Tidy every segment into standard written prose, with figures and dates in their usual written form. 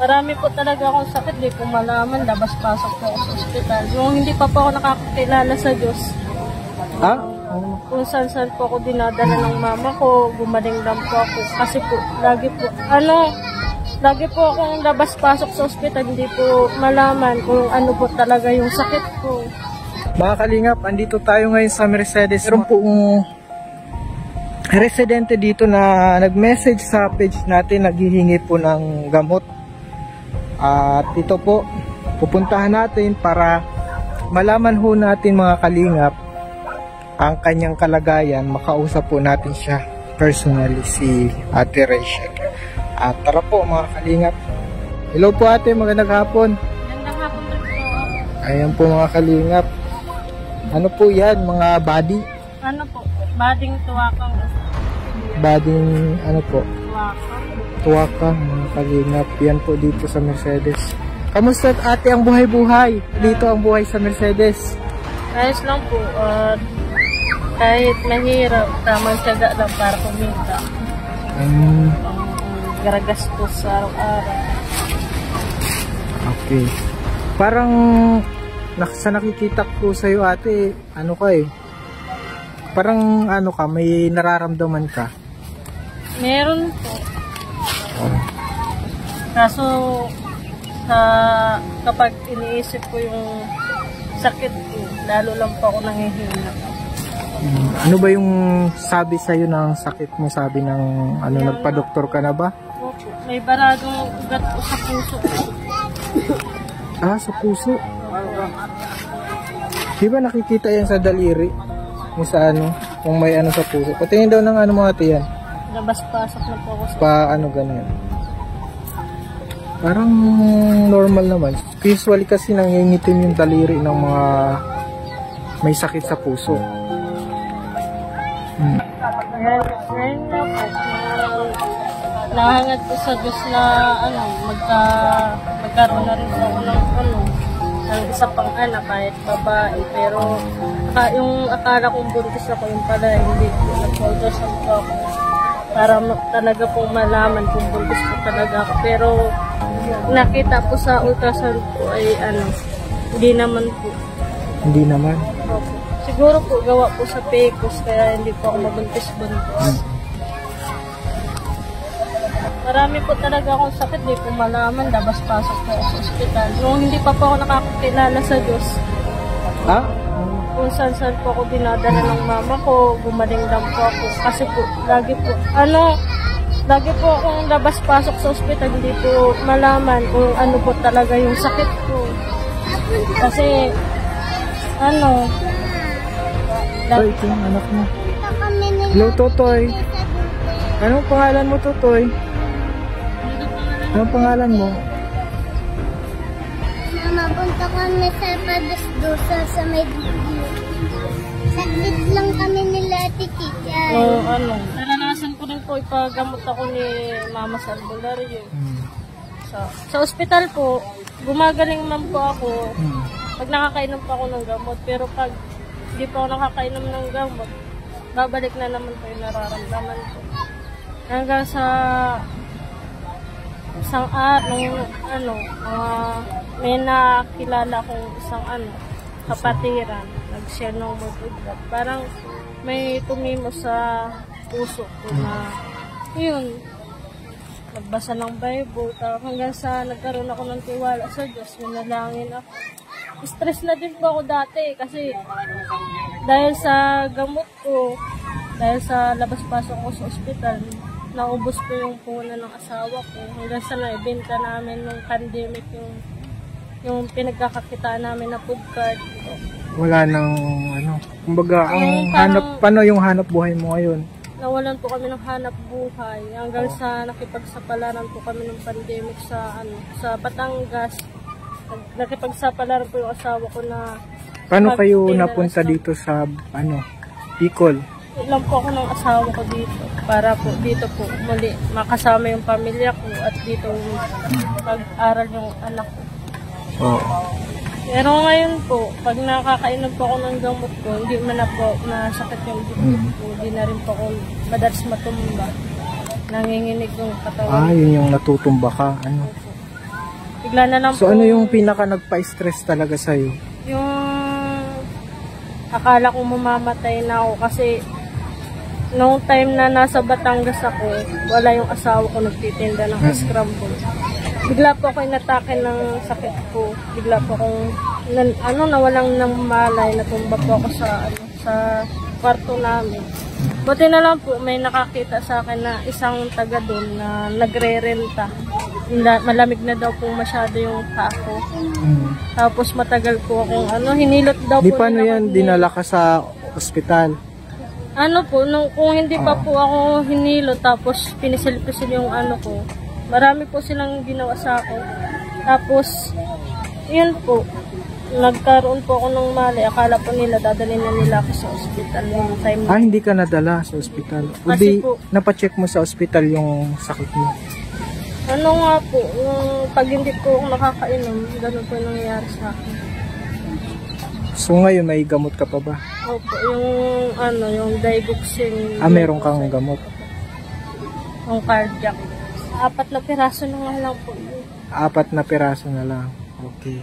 Marami po talaga akong sakit, di po malaman, labas-pasok po ako sa ospital. Yung hindi pa po ako nakakakilala sa Diyos. Ha? Kung saan-saan po ako dinadala ng mama ko, gumaling lang po ako. Kasi po, lagi po akong labas-pasok sa ospital, hindi po malaman kung ano po talaga yung sakit ko. Mga kalingap, andito tayo ngayon sa Mercedes. Meron po residente dito na nag-message sa page natin, naghihingi po ng gamot. At ito po, pupuntahan natin para malaman ho natin mga kalingap ang kanyang kalagayan. Makausap po natin siya personally, si Ate Rachel. At tara po mga kalingap. Hello po ate, magandang hapon. Magandang hapon rin po. Ayan po mga kalingap. Ano po yan, mga body? Ano po, bading tuwakang. Bading ano po? Tuwakang. Mga kalingap. Yan po dito sa Mercedes. Kamusta ate ang buhay-buhay? Dito ang buhay sa Mercedes. Ayos lang po. Kahit mahirap, tamang tiyaga lang para kumita. Garagastos sa araw-araw. Okay. Parang sa nakikita ko sa'yo ate, ano ka eh? Parang ano ka, may nararamdaman ka? Meron po. Kaso kapag iniisip ko yung sakit ko, lalo lang po ako nangihina. Ano ba yung sabi sa'yo ng sakit mo? Sabi ng ano, nagpa-doktor ka na ba? Opo. May baradong ugat po sa puso. Sa puso? Di ba nakikita yan sa daliri? Yung sa ano, kung may ano sa puso. Patingin daw ng ano mga ate yan? Labas-pasok na po ako sa... Ano ganyan? Parang normal naman. Usually kasi nangingitim yung daliri ng mga may sakit sa puso. Ngayon na po, nahangad po sa Diyos na magkaroon na rin po ako ng isa pang anak kahit babae. Pero yung akala kong buntis ako, yung pala hindi po. Nag-ultrasound po ako para talaga pong malaman kung buntis po talaga ako. Pero nakita po sa ultrasound po ay hindi naman po. Hindi naman? Opo. Siguro po gawa po sa PCOS kaya hindi po ako mabuntis-buntis. Marami po talaga akong sakit, di po malaman, labas-pasok po ako sa ospital. Nung hindi pa po ako nakakakilala sa Diyos. Kung saan-saan po ako dinadala ng mama ko, gumaling lang po ako. Kasi po, lagi po akong labas-pasok sa ospital, hindi po malaman kung ano po talaga yung sakit ko. Kasi, Toy, ito yung anak mo. Hello, Totoy. Anong pangalan mo, Totoy? Anong pangalan mo? Mapunta kami sa Padusdusa sa may video. Saglit lang kami nila Tikika. Naranasan ko rin po ipagamot ako ni Mama sa albularyo. Sa ospital po, gumagaling man po ako pag nakakainom pa ako ng gamot. Pero pag hindi po ako nakakainom ng gamot, babalik na naman po yung nararamdaman ko. Hanggang sa isang may nakilala akong isang kapatiran, nag-share ng motivate. Parang may tumimo sa puso ko na yun, nagbasa ng Bible, hanggang sa nagkaroon ako ng tiwala sa Diyos, nanalangin ako. Stress na din po ako dati kasi dahil sa gamot ko, dahil sa labas-pasok ko sa ospital, naubos ko yung puhunan ng asawa ko. Hanggang sa naibenta namin nung pandemic yung pinagkakakitaan namin na food cart. Wala nang kumbaga paano yung hanap buhay mo ngayon? Nawalan po kami ng hanap buhay hanggang sa nakipagsapalaran po kami ng pandemic sa Batangas. Nakipagsapalaran po yung asawa ko na... Paano kayo napunta dito sa Bicol? Ilang po ako ng asawa ko dito para po dito po muli makasama yung pamilya ko at dito pag-aral yung anak ko. Pero ngayon po, pag nakakainom po ako ng gamot ko, hindi man na po nasakit yung dibdib ko, hindi na rin po ako madalas matumba. Nanginginig yung katawan. Yun yung natutumba ka. Bigla na lang So ano yung pinaka nagpa-stress talaga sa'yo? yung akala ko mamamatay na ako kasi noong time na nasa Batangas ako, wala yung asawa ko nagtitinda ng scramble. Bigla po ako inatake ng sakit ko. Bigla po akong nawalang ng malay, natumba po ako sa kwarto namin. Buti na lang po may nakakita sa akin na isang taga doon na nagre-renta. Malamig na daw po masyado yung paa ko. Tapos matagal po akong hinilot daw Di po. paano yan dinala ka sa ospital? Kung hindi pa po ako hinilo tapos pinisil-pisil yung ko, marami po silang ginawa sa akin. Tapos, yun po, nagkaroon po ako ng mali. Akala po nila, dadalhin na nila ako sa ospital yung time na. Hindi ka nadala sa ospital? O Kasi di, po, napacheck mo sa ospital yung sakit mo? nga po, pag hindi po ako nakakainom, ganun po yung nangyayari sa akin. So ngayon may gamot ka pa ba? Opo, yung digoxin. Meron kang gamot? Yung cardiac. 4 na piraso na nga lang po. 4 na piraso na lang. Okay.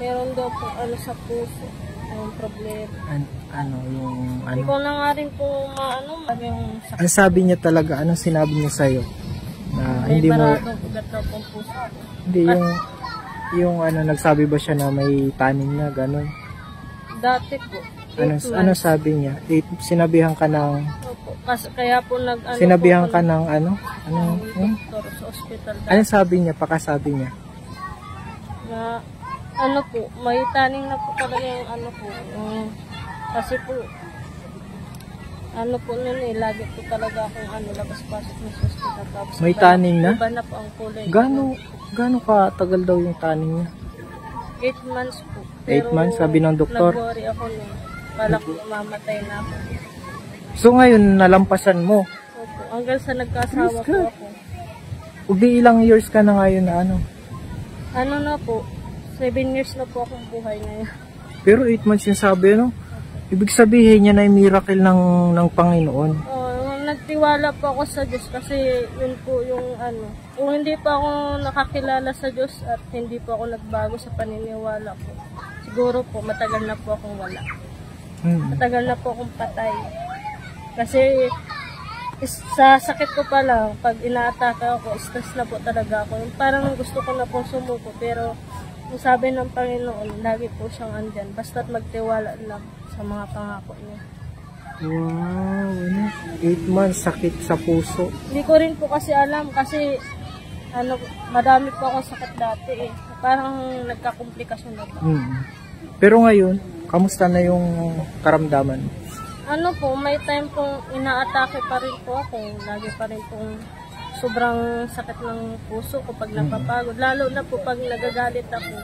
Meron daw po sa puso. Ang problema. Hindi ko na nga rin po yung sakit. Ang sabi niya talaga, anong sinabi niya sa'yo? Na May hindi mo... baradong ugat daw pong puso. Hindi, yung nagsabi ba siya na may taning na, gano'n? Dati po. Ano sabi niya? Sinabihan ka ng... Opo. Kaya po sinabihan ka ng doktor sa ospital. Ano sabi niya? Pakasabi niya? Na po, may taning na po talaga yung po. Kasi po, nun lagi po talaga akong labas-pasok na sa ospital. Tapos May taning na? Iba na po ang kulay. Gaano ka tagal daw yung taning niya? 8 months po. 8 months, sabi ng doktor? Nag-worry ako nun. Pala ko mamatay na ako. So ngayon, nalampasan mo? Opo, hanggang sa nagkasawa po ako. Ubi ilang years ka na ngayon na Na po, 7 years na po akong buhay ngayon. Pero 8 months yung sabi, Ibig sabihin niya na yung miracle ng Panginoon. Nagtiwala po ako sa Diyos kasi yun po yung Kung hindi pa ako nakakilala sa Diyos at hindi po ako nagbago sa paniniwala ko, siguro po matagal na po akong wala. Matagal na po akong patay. Kasi sa sakit ko pa lang, pag inaatake ako, stress na po talaga ako. Parang gusto ko na pong sumuko, pero ang sabi ng Panginoon, lagi po siyang andyan. Basta't magtiwala lang sa mga pangako niya. Wow, 8 months, sakit sa puso. Hindi ko rin po kasi alam kasi madami po akong sakit dati Parang nagkakomplikasyon na po. Pero ngayon, kamusta na yung karamdaman? May time pong inaatake pa rin po ako. Lagi pa rin pong sobrang sakit ng puso ko pag napapagod. Lalo na po pag nagagalit ako.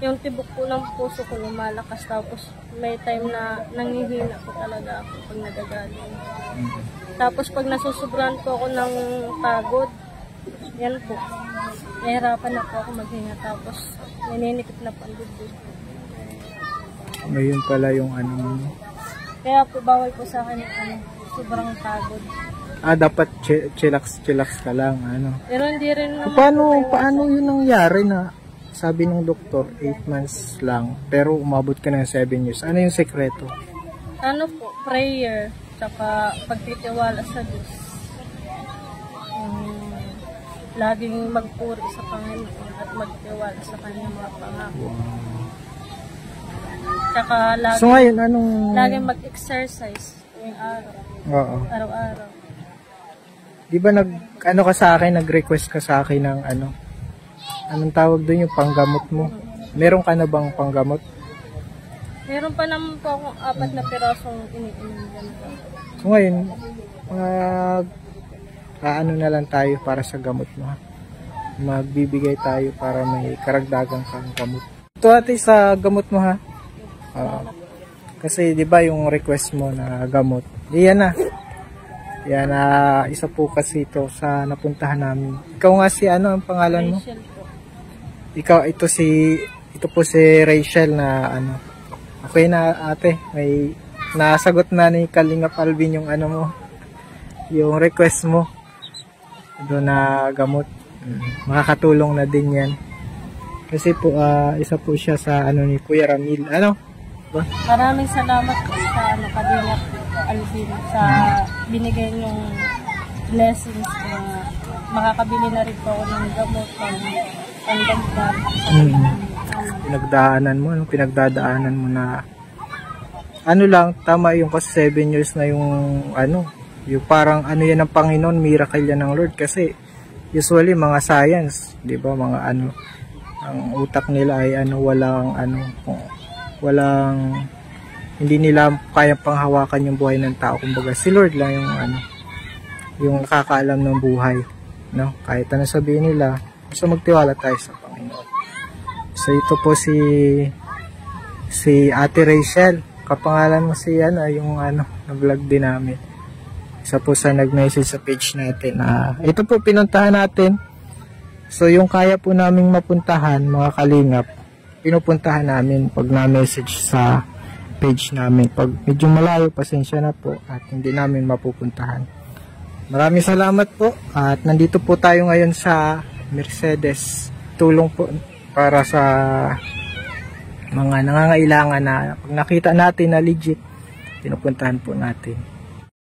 Yung tibok po ng puso ko lumalakas. Tapos may time na nanghihina po talaga ako pag nagagalit. Tapos pag nasusobrahan po ako ng pagod, yan po. Nahirapan na po ako maghinga. Tapos naninikip na po ang dibdib. Ngayon pala yung Kaya po bawal po sa akin sobrang pagod. Dapat chillax ka lang, Pero hindi rin naman. Paano yun nangyari na sabi ng doktor 8 months lang pero umabot ka ng 7 years? Ano yung sekreto? Prayer, tsaka pagtitiwala sa Diyos. Laging magpuri sa Panginoon at magtiwala sa kanyang mga pangako. Tsaka laging mag-exercise yung araw. Oo. Araw-araw. Di ba nag-request ka sa akin ng anong tawag doon yung panggamot mo? Meron ka na bang panggamot? Meron pa naman po akong 4 na pirasong iniinom ganito. So ngayon, na lang tayo para sa gamot mo. Magbibigay tayo para may karagdagang kang gamot. Ito ate sa gamot mo ha. Kasi 'di ba yung request mo na gamot. Iyan na. Yan isa po kasi ito sa napuntahan namin. Ikaw nga si ang pangalan mo? Rachel po. Ito po si Rachel na Okay na ate, may nasagot na ni Kalingap Alvin yung mo, yung request mo. Doon na gamot. Makakatulong na din yan. Kasi po, isa po siya sa ano ni Kuya Ramil. Ano? Ba? Maraming salamat po sa Kalingap Alvin sa binigay niyong blessings na makakabili na rin po ako ng gamot pangdagdag. Pinagdadaanan mo na ano lang, tama yung kasi 7 years na yung ano, yung parang ano yan ng Panginoon, miracle yan ng Lord kasi usually mga science, di ba, mga ano, ang utak nila ay ano, walang hindi nila kayang panghawakan yung buhay ng tao. Kumbaga si Lord lang yung ano, yung nakakaalam ng buhay, no? Kahit ano sabihin nila, basta magtiwala tayo sa Panginoon. So ito po si Ate Rachel, kapangalan mo si ano, yung ano, na-vlog din namin. Isa po sa nag-message sa page natin. Ito po pinuntahan natin. So yung kaya po naming mapuntahan, mga kalingap, pinupuntahan namin pag na-message sa page namin. Pag medyo malayo, pasensya na po at hindi namin mapupuntahan. Maraming salamat po at nandito po tayo ngayon sa Mercedes. Tulong po para sa mga nangangailangan na pag nakita natin na legit, pinupuntahan po natin.